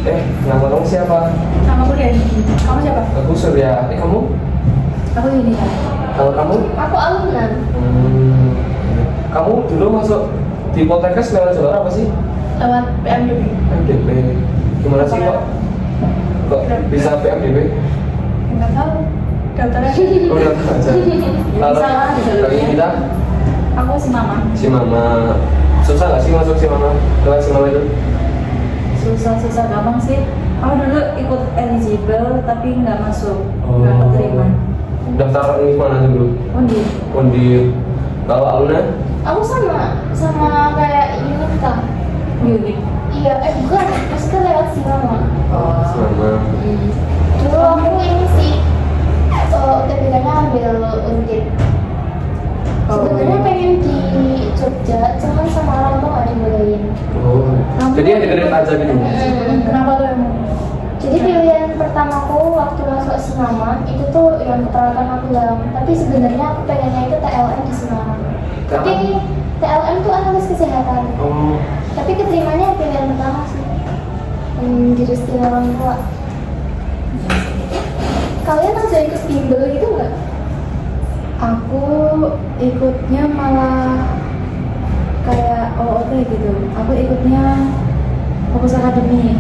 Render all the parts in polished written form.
Nama kamu siapa? Nama aku Dendi. Kamu siapa? Aku Surya. Kamu? Aku ini ya. Kalau kamu? Aku Aluna. Kamu dulu masuk di Poltekkes lewat jalur apa sih? Lewat PMDB. PMDB. Gimana sih kok bisa PMDB? Enggak tahu. Daftarnya. Oh, udah aja. Kalau lagi kita Aku si Mama. si Mama. Susah nggak sih masuk si Mama? Lewat si Mama itu? Susah gampang sih. Aku dulu ikut eligible tapi nggak masuk, Oh. nggak keterima. Daftar ini mana dulu? Undi. Undi. Kalau Aluna? Aku sama kayak Yunika. Unik. Iya, bukan, maksudnya lewat si Mama. Si Mama. Dulu aku ini sih, UTBK-nya ambil Undip. Sebenarnya pengen di Jogja, cuman sama orang tua nggak dibolehin. Oh. Jadi yang deket aja gitu. Kenapa tuh emang? Jadi pilihan pertamaku waktu masuk Semarang itu tuh yang keperawatan Magelang. Tapi sebenarnya aku pengennya itu TLM di Semarang. Tapi TLM tuh analis kesehatan. Oh. Tapi keterimanya pilihan pertama sih. Direstuin orang tua. Kalian ada ikut bimbel gitu nggak? Aku ikutnya malah kayak OOT gitu. Aku ikutnya fokus akademi.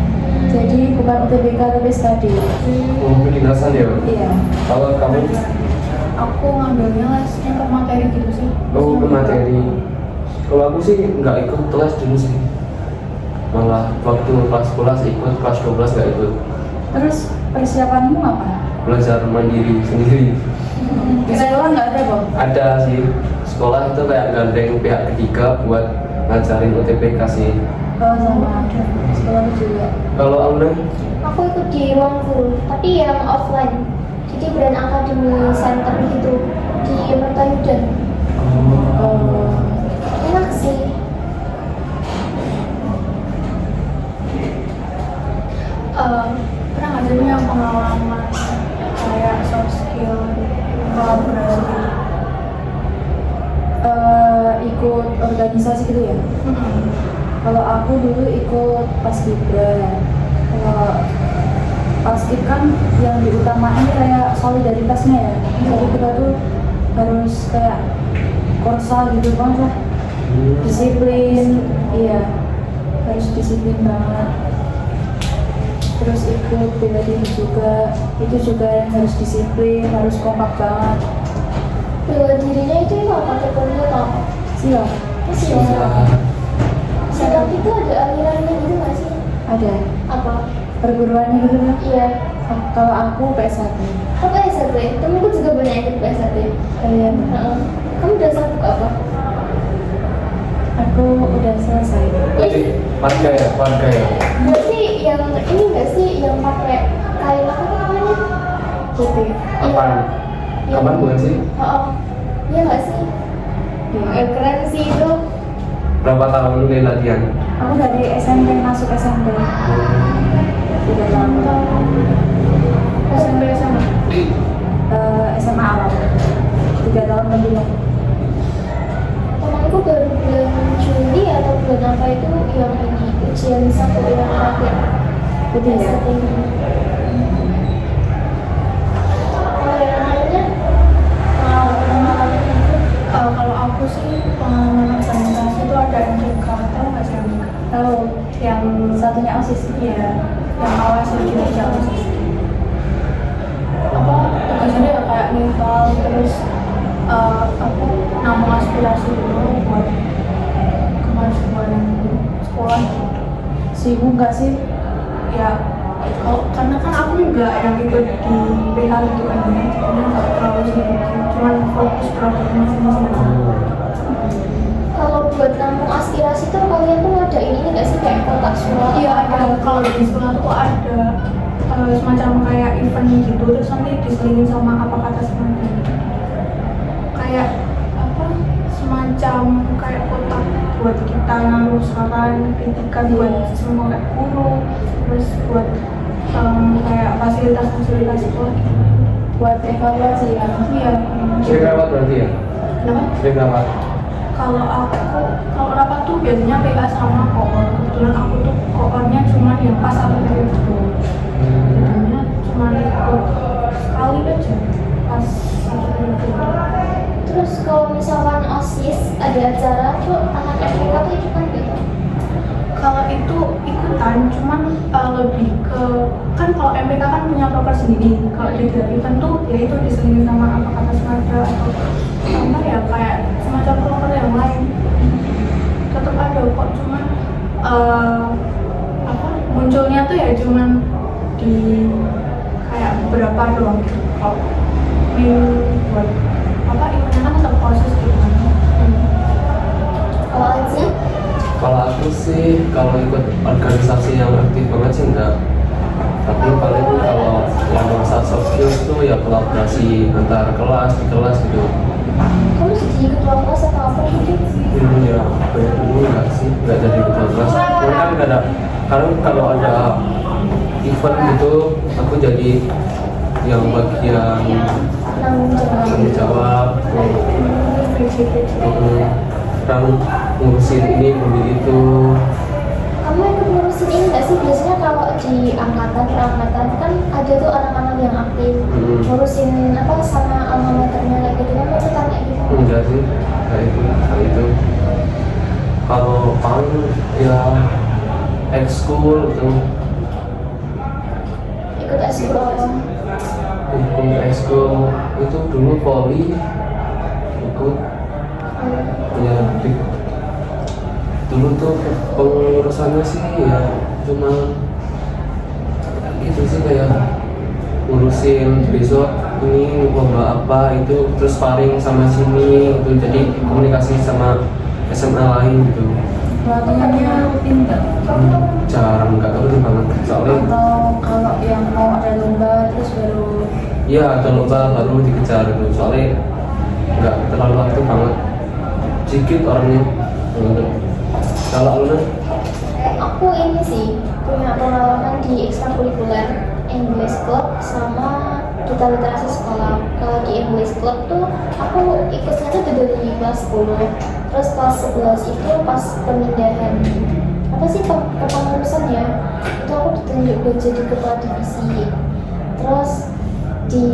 Jadi bukan UTBK tapi studi. Oh, kedinasan ya? Iya. Kalau kamu? Aku ngambilnya lesnya ke materi gitu sih. Oh, ke materi. Kalau aku sih nggak ikut kelas dulu sih. Malah waktu kelas 11 ikut, kelas 12 nggak ikut. Terus persiapanmu apa? Belajar mandiri sendiri. Di sekolah nggak ada kok. Ada sih, sekolah itu kayak gandeng pihak ketiga buat ngajarin UTBK sih. Oh sama ada. Sekolah juga. Kalau Aluna? Aku ikut di ruang guru, tapi yang offline. Jadi brand academy center gitu di Mertayudan. Oh. Enak sih. Pernah nggak sih punya pengalaman kayak soft skill kolaborasi? Ikut organisasi gitu ya? Kalau aku dulu ikut Paskibra. Kalau Paskib kan yang diutamain kayak solidaritasnya ya. Jadi kita tuh harus kayak korsa gitu kan lah. Disiplin, iya harus disiplin banget. Terus ikut bela diri juga, itu juga yang harus disiplin, harus kompak banget. Bela dirinya itu yang pakai kulit atau apa? Siap, Silat itu ada alirannya gitu nggak sih? ada Apa? perguruannya gitu kan. Iya. Kalau aku PS1. Apa S1? Temenku juga banyak ikut PS1. Kalian? Kamu udah satu apa? Aku udah selesai. Jadi warga ya, warga ya. Berarti yang ini nggak sih yang pakai kain apa tuh namanya? Putih. Apaan? Kapan bukan sih? Iya nggak sih? Iya. Keren sih itu. Berapa tahun lu latihan? Aku dari SMP masuk SMP. Udah lama. SMP sama. SMA awal. 3 tahun lebih lah. Temanku baru bulan Juli atau bulan apa itu yang ini ujian satu yang terakhir. Putih ya. Kalau yang lainnya pengalaman itu Kalau aku sih pengalaman organisasi itu ada MDK, tahu nggak sih MDK? Tahu, yang satunya OSIS ya, yang awas kerja OSIS. Apa tugasnya ya kayak nifal terus apa nampung aspirasi dulu buat kemajuan sekolah. Sibuk nggak sih? Ya, karena kan aku nggak yang ikut di PH itu kan, jadi nggak terlalu sibuk, cuman fokus project masing-masing. kalau buat nampung aspirasi tuh kalian tuh ada ini nggak sih kayak kotak suara? Iya ada, kalau di sekolah tuh ada semacam kayak event gitu, terus nanti diselingin sama apa kata semacam kayak apa semacam kayak kotak buat kita naruh saran kritikan buat semua kayak guru, terus buat kayak fasilitas-fasilitas sekolah buat evaluasi ya. Iya. Sering lewat berarti ya? Kenapa? Sering lewat. Kalau rapat tuh biasanya PK sama koor. Kebetulan aku tuh koornya cuma yang pas aku periode itu. Biasanya cuma ikut sekali aja pas satu periode. Terus kalau misalkan OSIS ada acara tuh anak FPK tuh ikutan gitu. Kalau itu ikutan, cuman lebih ke kan kalau MPK kan punya proker sendiri. Kalau di event tuh ya itu diselingin sama apa kata sengaja atau sama ya kayak semacam proker yang lain. Tetap ada kok, cuman apa munculnya tuh ya cuman di kayak beberapa doang. Kalau buat apa eventnya kan tetap proses gitu kan. Kalau Aji, Kalau aku sih, kalau ikut organisasi yang aktif banget sih enggak. Tapi paling kalau yang masa soft skills tuh ya kolaborasi antar kelas di kelas gitu. kamu jadi ketua kelas atau apa gitu? Dulu ya, kayak dulu enggak sih, enggak jadi ketua kelas. Cuman kan enggak ada, karena kalau ada event gitu, aku jadi yang bagian tanggung jawab. Kan ngurusin ini, ngurusin itu. Kamu ikut ngurusin ini nggak sih? Biasanya kalau di angkatan kan ada tuh anak-anak yang aktif ngurusin apa sama alma maternya kayak gitu. Kamu ikutan kayak gitu? Enggak sih, kayak itu. Kalau paling ya ekskul itu, Ikut ekskul apa? ikut ekskul itu dulu poli, ikut ya dulu tuh pengurusannya sih ya cuma gitu sih, kayak ngurusin besok ini lomba apa itu, terus sparring sama sini itu, jadi komunikasi sama SMA lain gitu. Latihannya rutin nggak? Jarang, nggak rutin banget soalnya. Atau kalau yang mau ada lomba terus baru Iya, ada lomba baru dikejar gitu, soalnya nggak terlalu aktif banget, sedikit orangnya. Kalau Aluna? Aku ini sih punya pengalaman di ekstrakurikuler English Club sama duta literasi sekolah. Kalau di English Club tuh aku ikutnya tuh dari kelas 10, terus kelas 11 itu pas pemindahan apa sih kepengurusan ya, itu aku ditunjuk buat jadi ketua divisi. Terus di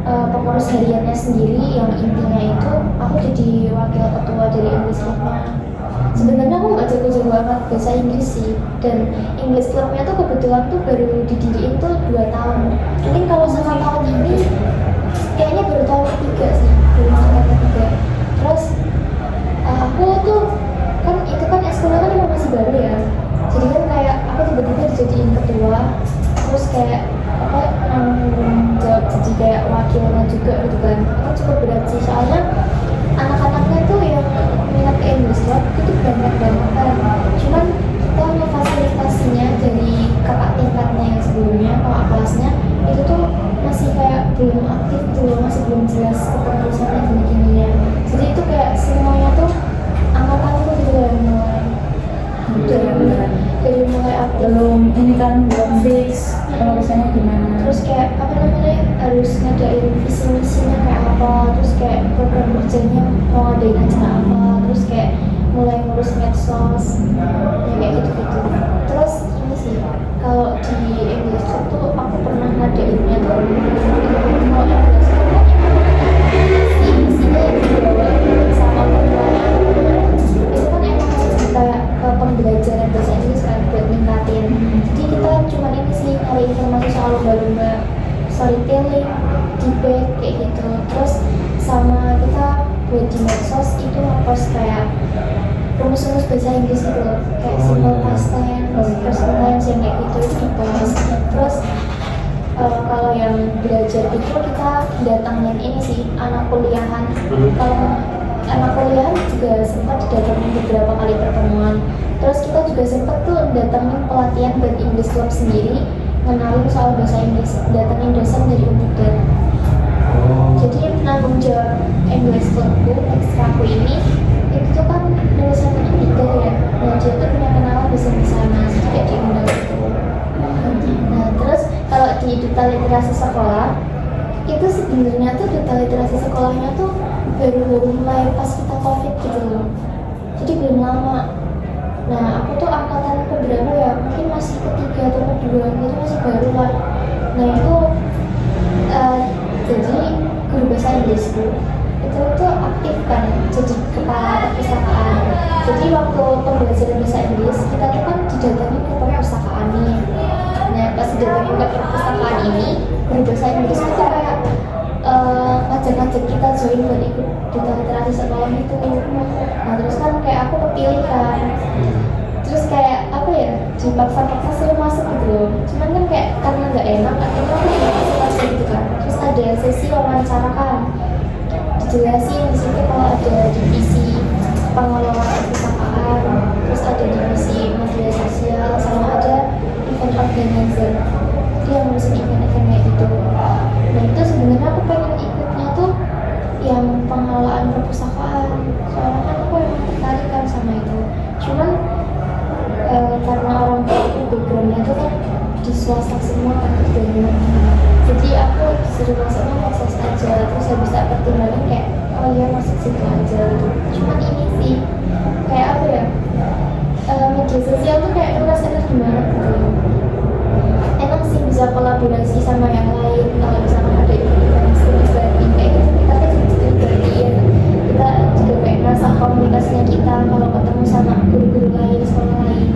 pengurus hariannya sendiri yang intinya itu aku jadi wakil ketua dari English Club-nya. Sebenarnya aku nggak jago-jago banget bahasa Inggris sih, dan English Club-nya tuh kebetulan tuh baru didiriin tuh 2 tahun. Mungkin kalau sama tahun ini kayaknya baru tahun ketiga sih, baru tahun ketiga. Terus aku tuh kan itu kan ekskulnya kan emang masih baru ya, jadi kan kayak aku tiba-tiba dijadiin ketua, terus kayak apa jawab jadi kayak wakilnya juga gitu kan. Itu cukup berat sih, soalnya anak-anaknya tuh yang minat ke English Club itu banyak banget kan, cuman kita memfasilitasinya dari kakak tingkatnya yang sebelumnya, kakak kelasnya itu tuh masih kayak belum aktif gitu loh, masih belum jelas kepengurusannya gini-gininya. Jadi itu kayak semuanya tuh angkatan itu gitu loh dari mulai aktif. belum ini kan belum fix pengurusannya gimana. Terus kayak apa namanya, harus ngadain visi misinya kayak apa, terus kayak program kerjanya mau ngadain acara apa, terus kayak mulai ngurus medsos ya kayak gitu-gitu. Terus ini sih kalau di English Club tuh aku pernah ngadainnya tuh kalau English Club kan isinya yang dibawa sama ketuanya itu kan emang kayak ke pembelajaran bahasa Inggris kan buat ningkatin. Jadi kita cuma ini sih nyari informasi soal lomba-lomba storytelling, debate kayak gitu. Terus sama kita buat di medsos itu ngepost kayak rumus-rumus bahasa Inggris gitu loh, kayak simple past tense, present tense yang kayak gitu itu dipost. Terus kalau yang belajar itu kita datangin ini sih anak kuliahan. Kalau anak kuliahan juga sempat didatangin beberapa kali pertemuan. Terus kita juga sempat tuh datangin pelatihan buat English Club sendiri, ngenalin soal bahasa Inggris, datangin dosen dari Unpad. Jadi penanggung jawab English Clubku, ekstraku ini itu tuh kan lulusan Unpad ya, nah dia tuh punya kenalan dosen di sana, jadi kayak diundang gitu. Nah terus kalau di duta literasi sekolah itu sebenarnya tuh duta literasi sekolahnya tuh baru-baru mulai pas kita covid gitu loh, jadi belum lama. Nah aku tuh angkatan keberapa ya, mungkin masih ketiga atau kedua gitu, masih baru lah. Nah itu jadi guru bahasa Inggris itu tuh aktif kan jadi kepala perpustakaan. Jadi waktu pembelajaran bahasa Inggris kita tuh kan didatangi ke perpustakaan nih. Nah pas didatangi ke perpustakaan ini, guru bahasa Inggris itu kayak ngajak-ngajak kita join buat ikut duta literasi sekolah itu. Nah terus kan kayak aku kepilih kan, terus kayak apa ya, dipaksa-paksa suruh masuk gitu loh. Cuman kan kayak karena nggak enak akhirnya aku nggak masuk aja gitu kan. Terus ada sesi wawancara kan, dijelasin di situ kalau ada divisi pengelolaan perpustakaan, terus ada divisi media sosial, sama ada event organizer, dia yang ngurusin event-event kayak gitu. Nah itu sebenarnya aku pengen ikutnya tuh yang pengelolaan perpustakaan, soalnya kan aku emang tertarik kan sama itu. Cuman karena orang tua aku backgroundnya tuh kan di swasta semua kan kerjanya, jadi aku disuruh masuknya masuk aja. Terus habis tak pertimbangan kayak oh iya masuk situ aja gitu. Cuman ini sih kayak apa ya, media sosial tuh kayak ngerasain gimana gitu. Enak sih bisa kolaborasi sama yang lain. Kalau misalkan ada event studi banding kayak gitu, kita kan jadi bagian, kita juga kayak ngerasa komunikasinya kita kalau ketemu sama guru-guru lain, sekolah lain,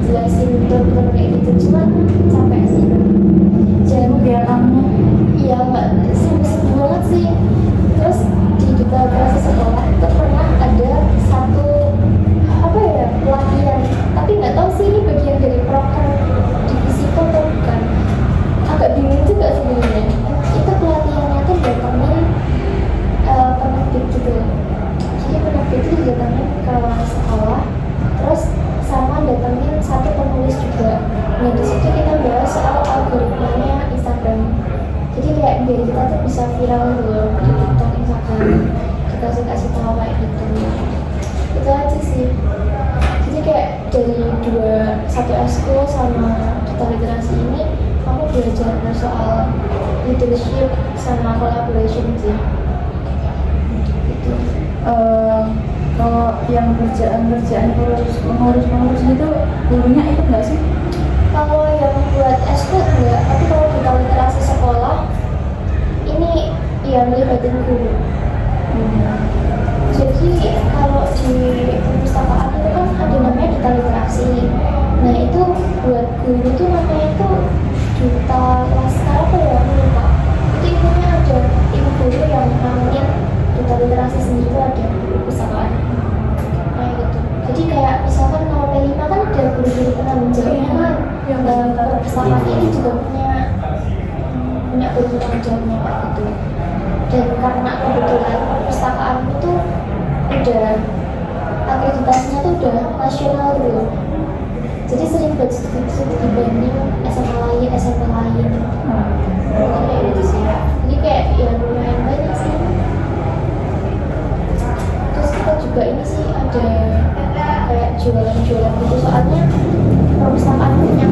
jelasin betul-betul kayak gitu. Cuman capek sih, jadi biar kamu iya nggak sibuk banget sih. Terus di duta literasi sekolah itu pernah ada satu apa ya, pelatihan, tapi nggak tahu sih ini bagian dari program divisi itu atau bukan, agak bingung juga sebenarnya. Itu pelatihannya tuh datangin penerbit gitu. Jadi penerbit itu datangin ke sekolah, terus sama datangin satu penulis juga. Nah di situ kita bahas soal algoritmanya Instagram. Jadi kayak biar kita tuh bisa viral gitu di TikTok, Instagram, kita kasih tahu kayak gitu. Itu aja sih. Jadi kayak dari satu eskul sama duta literasi ini, aku belajar soal leadership sama collaboration sih. Gitu. Kalau yang kerjaan mengurus itu gurunya ikut nggak sih? Kalau yang buat eskul enggak, tapi kalau duta literasi sekolah ini ya melibatin guru. Jadi kalau di perpustakaan itu kan ada namanya duta literasi. Nah itu buat guru tuh namanya itu duta laskar apa ya, aku lupa. Itu intinya ada tim guru yang nemenin duta literasi sendiri, itu ada di perpustakaan kayak gitu. Jadi kayak misalkan kalau P5 kan ada guru-guru penanggung jawabnya kan, dalam perpustakaan ini juga punya guru penanggung jawabnya kayak gitu. Dan karena kebetulan perpustakaan itu udah akreditasinya tuh udah nasional gitu, jadi sering buat studi dibanding SMA lain, SMP lain. Kayak gitu sih. Jadi kayak ya lumayan banyak sih. Terus kita juga ini sih ada kayak jualan-jualan gitu, soalnya perpustakaan punya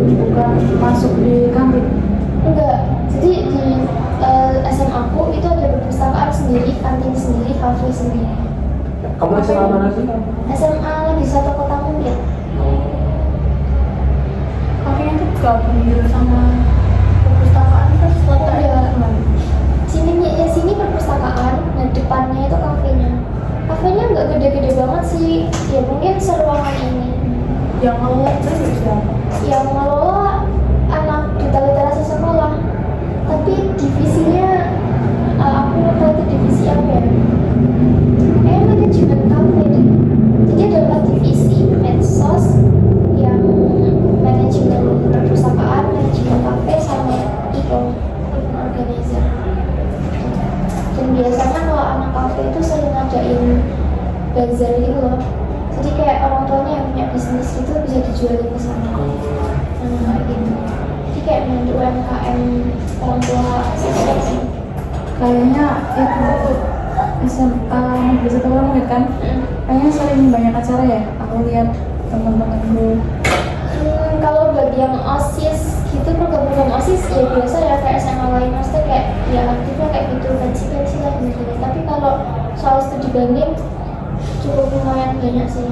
bukan masuk di kantin. enggak. Jadi di SMA aku itu ada perpustakaan sendiri, kantin sendiri, kafe sendiri. Kamu SMA mana sih? SMA di satu kota mungkin. Kafenya tuh gabung gitu sama perpustakaan terus Ada. Sini perpustakaan, nah depannya itu kafenya. Kafenya nggak gede-gede banget sih, ya mungkin seruangan ini. yang ngelola itu siapa? Yang ngelola anak duta literasi sekolah, tapi divisinya aku lupa itu divisi apa ya, kayak manajemen kafe deh. Jadi ada 4 divisi, medsos, yang manajemen perpustakaan, manajemen kafe, sama event organizer. Dan biasanya kalau anak kafe itu sering ngadain bazar gitu loh, jadi kayak orang tuanya yang punya bisnis itu bisa dijualin ke sana. Kayak gitu. Jadi kayak bantu UMKM orang tua siswa sih. Kayaknya itu SMA negeri 1 Langit kan? Kayaknya sering banyak acara ya. Aku lihat teman-temanku. Kalau bagi yang OSIS gitu, program-program OSIS ya biasa ya kayak SMA sama lain, maksudnya kayak ya aktifnya kayak gitu, pensi lah gini. Tapi kalau soal studi banding cukup lumayan banyak sih.